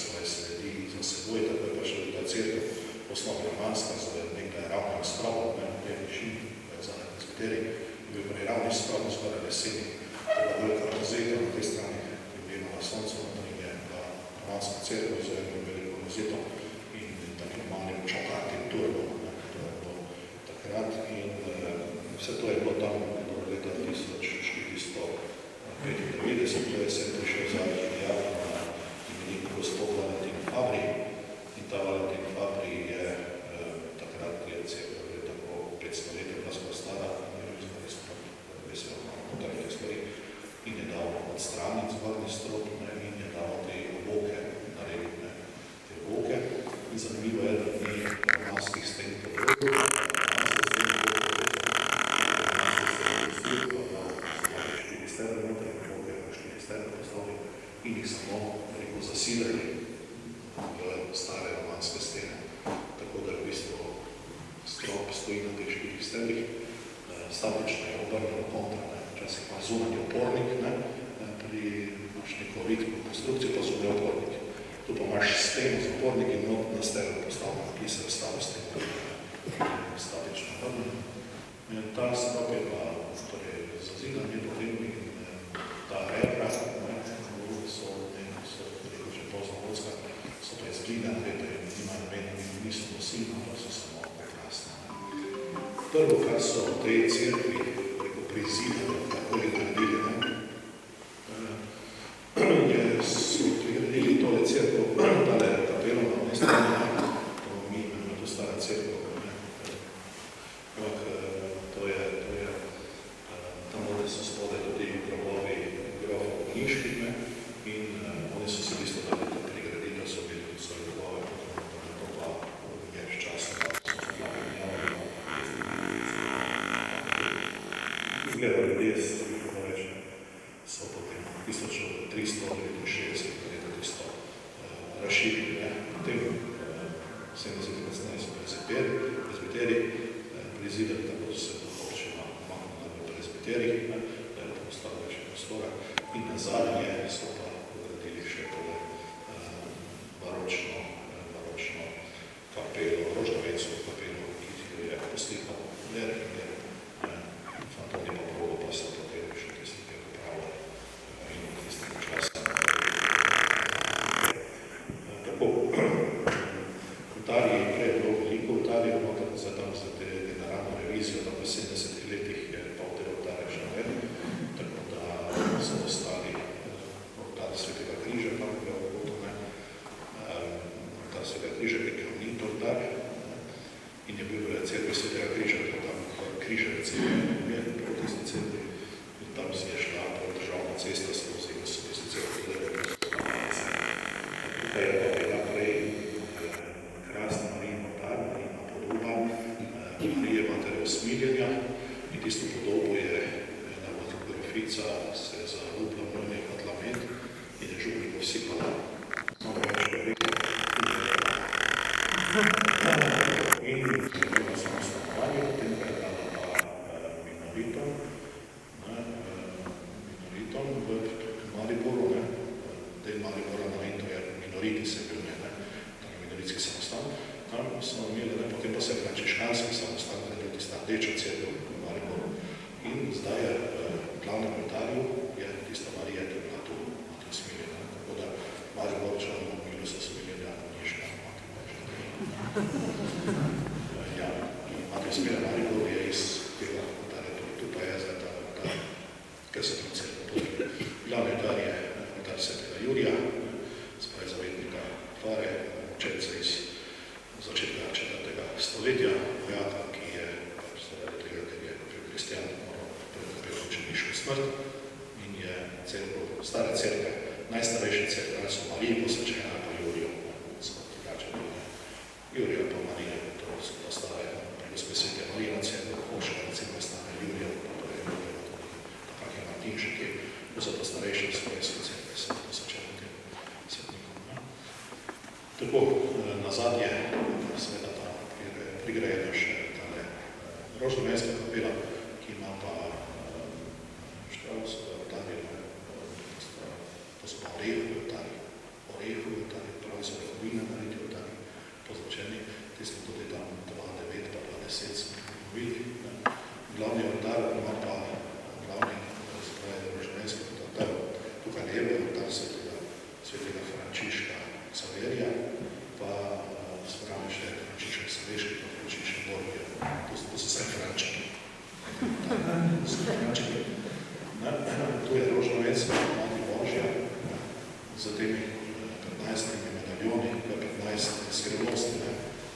svoje sledi za seboj, tako je pač ta cerkev osnovna romanska z nekaj ravnim strovom, v tej višini, zadnji presbiteri, je bil prej ravni strov, skoraj leseni, tako velika rozeta na tej strani, ki je imela sonce, in je romanska cerkev z eno veliko rozeto in takim malim čokatim turbom, to je bilo takrat in vse to je bilo tam do leta 1495, to je sem prišel zadnji dejavni na imenik gospod Valentin Fabri in ta Valentin Fabri je takrat je cerkev že tako 500 let je bila skoro stara in je dal odstraniti zgornji strop in je dal te oboke narediti, te oboke in zanimivo je, da ni romanskih sten področju, in jih samo rekel zasidali v stare romanske stene. Tako da v bistvu strop stoji na teh 4 stebrih, statično je obrnjeno kontra, včasih pa zunanji opornik, pri imaš neko vitko konstrukcijo, pa zunanji opornik. Tu pa imaš steno z opornik in not na steno postavljeno, ki se ostalo steno, statično obrnjeno. Ta strop je pa zazidan je potem in ta rebra, so že poznovodska, so pa izgledane, da nimajo nobene niso nosilne, pa so samo prekrasne. Prvo, kar so v tej cerkvi prizidali, kako je naredili, so prigradili tole cerkev, tale kapelo na one strani, to mi imamo to stara cerkev, ampak to je tam so spodaj tudi grobovi grofov Niških, in oni so se v bistvu dali to prigraditi, da so bili tudi svoje grobove, potem to pa je včasno, da so izgleda ljudje, so potem 1369 leta tisto razširili. Potem 70 kasneje so prezbiteri prizidali, tako so se občina maknila v prezbiterih, da je to ostalo več prostora. In na zadnje so pa ugradili še tole baročno kapelo, rožnovensko kapelo, ki jo je poslikal Ler in Ler. Fantoni pa progo pa so potem še te slike popravili in v tistem času. Tako, Italiji je prej bilo veliko Italije, za tam za te generalno revizijo, tam v 70 letih je pa v te oltarje že navedli, tako da so ostali oltar Svetega križa, tam je bilo oltar Svetega križa, ki je kamnit oltar in je bil v cerkvi Svetega križa, tako tam križevec je proti tisti cerkvi in tam si je šla državna cesta skozi in so tisti cerkvi gledali. Tukaj je pa bila prej krasna Marijina oltar, Marijina podoba Marije Matere Usmiljenja in tisto podobo je ena fotografica se zalupla v nek atlament in je župnik posipala. Samo več veliko. In na samo stanovanje, potem pa je dala pa minoritom v Mariboru, del Maribora na Vento je minoriti se bil, tam je minoritski samostan, tam smo imeli, potem pa se je frančiškanski samostan, da je bil tista rdeča cerkev v Mariboru. In zdaj je v glavnem oltarju je tista Marija, ki je bila tu Mati Usmiljenja, tako da Mariborčan milu se Usmiljenja ni še Mati Usmiljenja. Ja, in Mati Usmiljenja Maribor je iz tega oltarja, tu pa je zdaj ta oltar, ker se tam cerkev podeli. Glavni oltar je oltar Svetega Jurija, spravi zavetnika Fare, učenca iz začetka 4. stoletja, vojaka, ki je zaradi tega, ker je bil kristjan, moral pretrpeti učeniško smrt in je stara cerkev, najstarejša cerkev, ali so Mariji posvečena, ali pa Jurijo, Jurijo pa Marije, to so pa stare, pri Svetja Marijina cerkev, Hoška, recimo je stane Jurijo, pa to je Jurijo, tak je Martinšek, to so pa starejše slovenske cerkev, so posvečene tem svetnikom. Tako, nazadnje, seveda ta prigrajena še tale rožnovenska kapela, ki ima pa Štravsove oltarje, to so pa Orehovi oltarji, prav vina narediti v tani pozločeni, ti smo tudi tam 2.9 pa 2.10 smo ponovili. Glavni oltar ima pa glavni, spravi rožnenski oltar, tukaj levo oltar svetega Frančiška Saverija, pa spravi še Frančiška Saveški, pa Frančiška Borgija. To so vse Frančiki. Tu je rožnovenska Mati Božja z temi 15 medaljoni, 15 skrivnosti,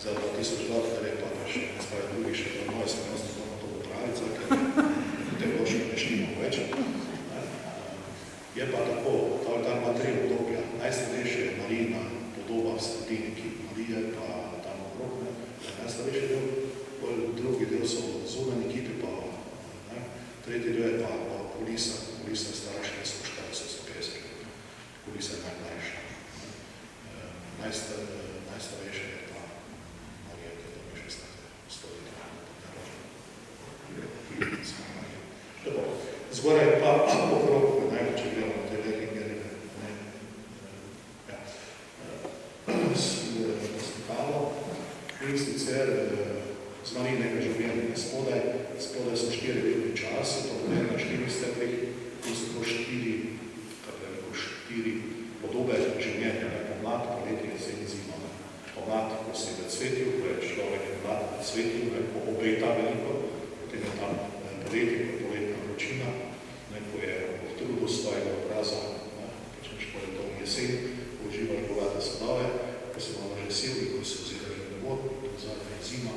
za 2002, kar je pa še spravi drugi še to moje skrivnosti, to popravica, ker te Božje ne štimo več. Je pa tako, ta oltar ima 3 obdobja. Najstarejše je Marijina podoba v sredini, ki Marije pa tam okrog. Najstarejši del, drugi del so zunani kipi, pa tretji del je pa kulisa. Kulisa je stara 640-150 let. Kulisa je najmlajša. Najstarejše je pa Marija, ki je tam 16 stoletje. Zgoraj pa okrog, če gledamo te Lehingere, slikalo. In sicer z Marijinega življenja spodaj so 4 veliki časi, to je na 4 stebrih, in so to 4 podobe življenja, pomlad, poletje, jesen, zima. Pomlad, ko si v cvetju, ko je človek mlad v cvetju, ko obeta veliko, potem je tam poletje, ko poletna vročina, ko je v trudu svojega obraza, ko je to jesen, ko uživaš bogate sadove, ko se malo že sil in ko se ozira že nebod, zadnja je zima,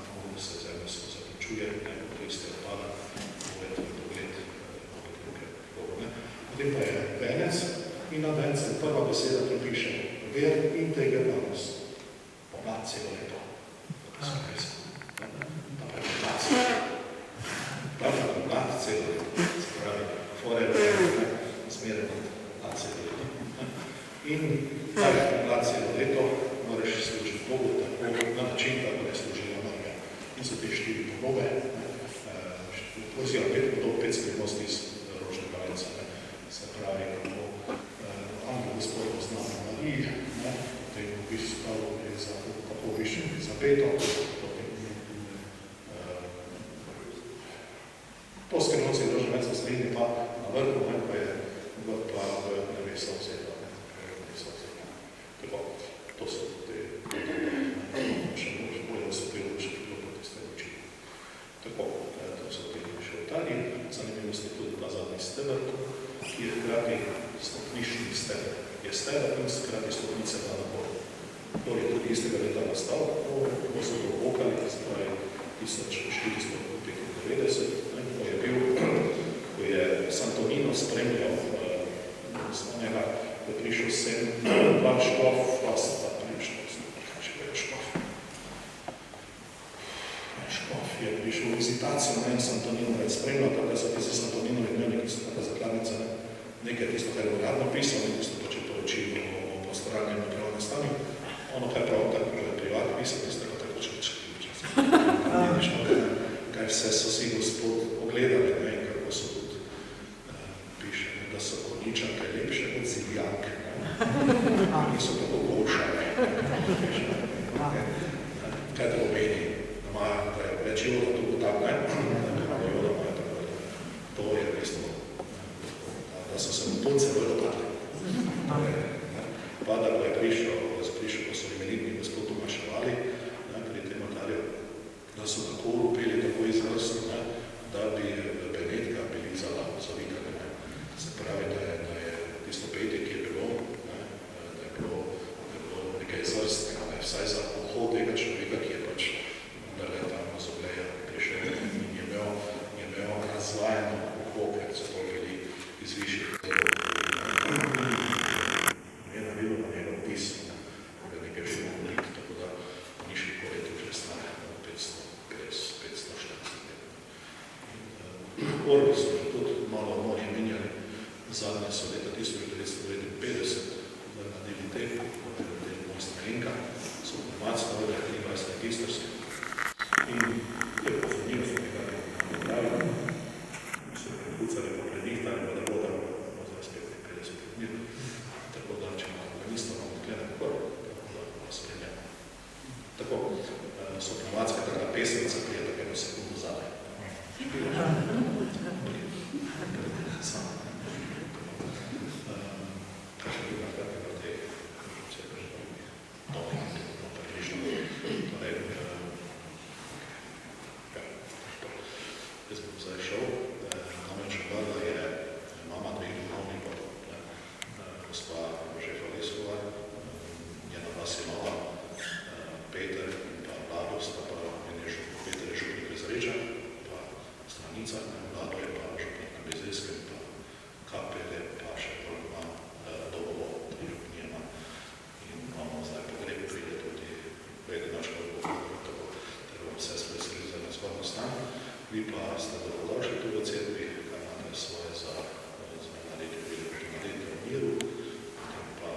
ko se zemlja zaključuje, ko iste odpada, pogled. Potem pa je venec in na vencu prva beseda, ki piše ver integralnos, pomlad celo leto. Pa je pomlad celo leto, se pravi, forever, zmeraj pomlad celo leto. In ta je pomlad celo leto, moraš služiti Bogu tako na način, kako je služila Marija. In so te 4 podobe, oziroma 5 podob, 5 skrivnosti iz rožnega venca. Se pravi, kako angel Gospod pozna Mariji, potem v bistvu je kako više Elizabeto, po skrivnosti rožnega venca srednji pa na vrhu, pa je pa v nebesa vzela. Tako, to so te še bolje osebilo, še prilopo tiste oči. Tako, to so te še oltarji, zanimivost je tudi ta zadnji steber, ki je hkrati stopnični steber. Je steber in hkrati stopnice na nabor. To je tudi istega leta nastal, ko so to okali, spravi 1495, ko je bil, ko je Santonino spremljal znanega, ko je prišel sem, dva škof, škof je prišel v vizitacijo na en Santonino, je spremljal, tako da so ti za Santoninovi dnevniki, so taka zakladnica, nekaj tisto, kar je uradno pisal, nekaj tisto pa če poročilo o postaralnem napravnem stanju, ono kaj prav tako, že privat pisal, tisto tako če kaj vse so si Gospod ogledali, kako so tudi piše, da so konjičanke lepše od ziljanke, niso tako gošale. Kaj to pomeni? Da je več joda tu bo tak, to je v bistvu, da so se v punce bolj dotakli. Pa da ko je prišel, ko so imenitni Gospod umaševali pri tem oltarju, da so na kolu peli tako izvrstno, da bi Benetka bili zavikali. Se pravi, da je tisto petje, ki je bilo, da je bilo nekaj izvrstnega, vsaj za ohod tega človeka, ki je pač tam z obleja prišel in je imel razvajeno oko, ker so to bili iz višjih. Je naredil na njega gospa Žefa Leskova, njena vas je nova, Peter in pa Vlado, sta pa Peter je župnik Rezreča, pa stranica, Vlado je pa župnik na Bezejskem, pa Kapele, pa še ima Dobovo, tri župnije ima. In imamo zdaj pogreb, pride tudi Vedenačka odgovorila, tako da vam vse spresili za razhodno stan. Vi pa ste dobrodošli tu v cerkvi, kaj imate svoje za narediti v miru, potem pa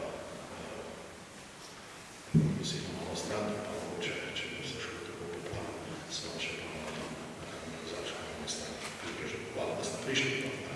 vsi imamo stran, pa mogoče, če bi se šlo tako poplavno, samo še pa imamo tam nekako začkamo na stran. Hvala, da ste prišli.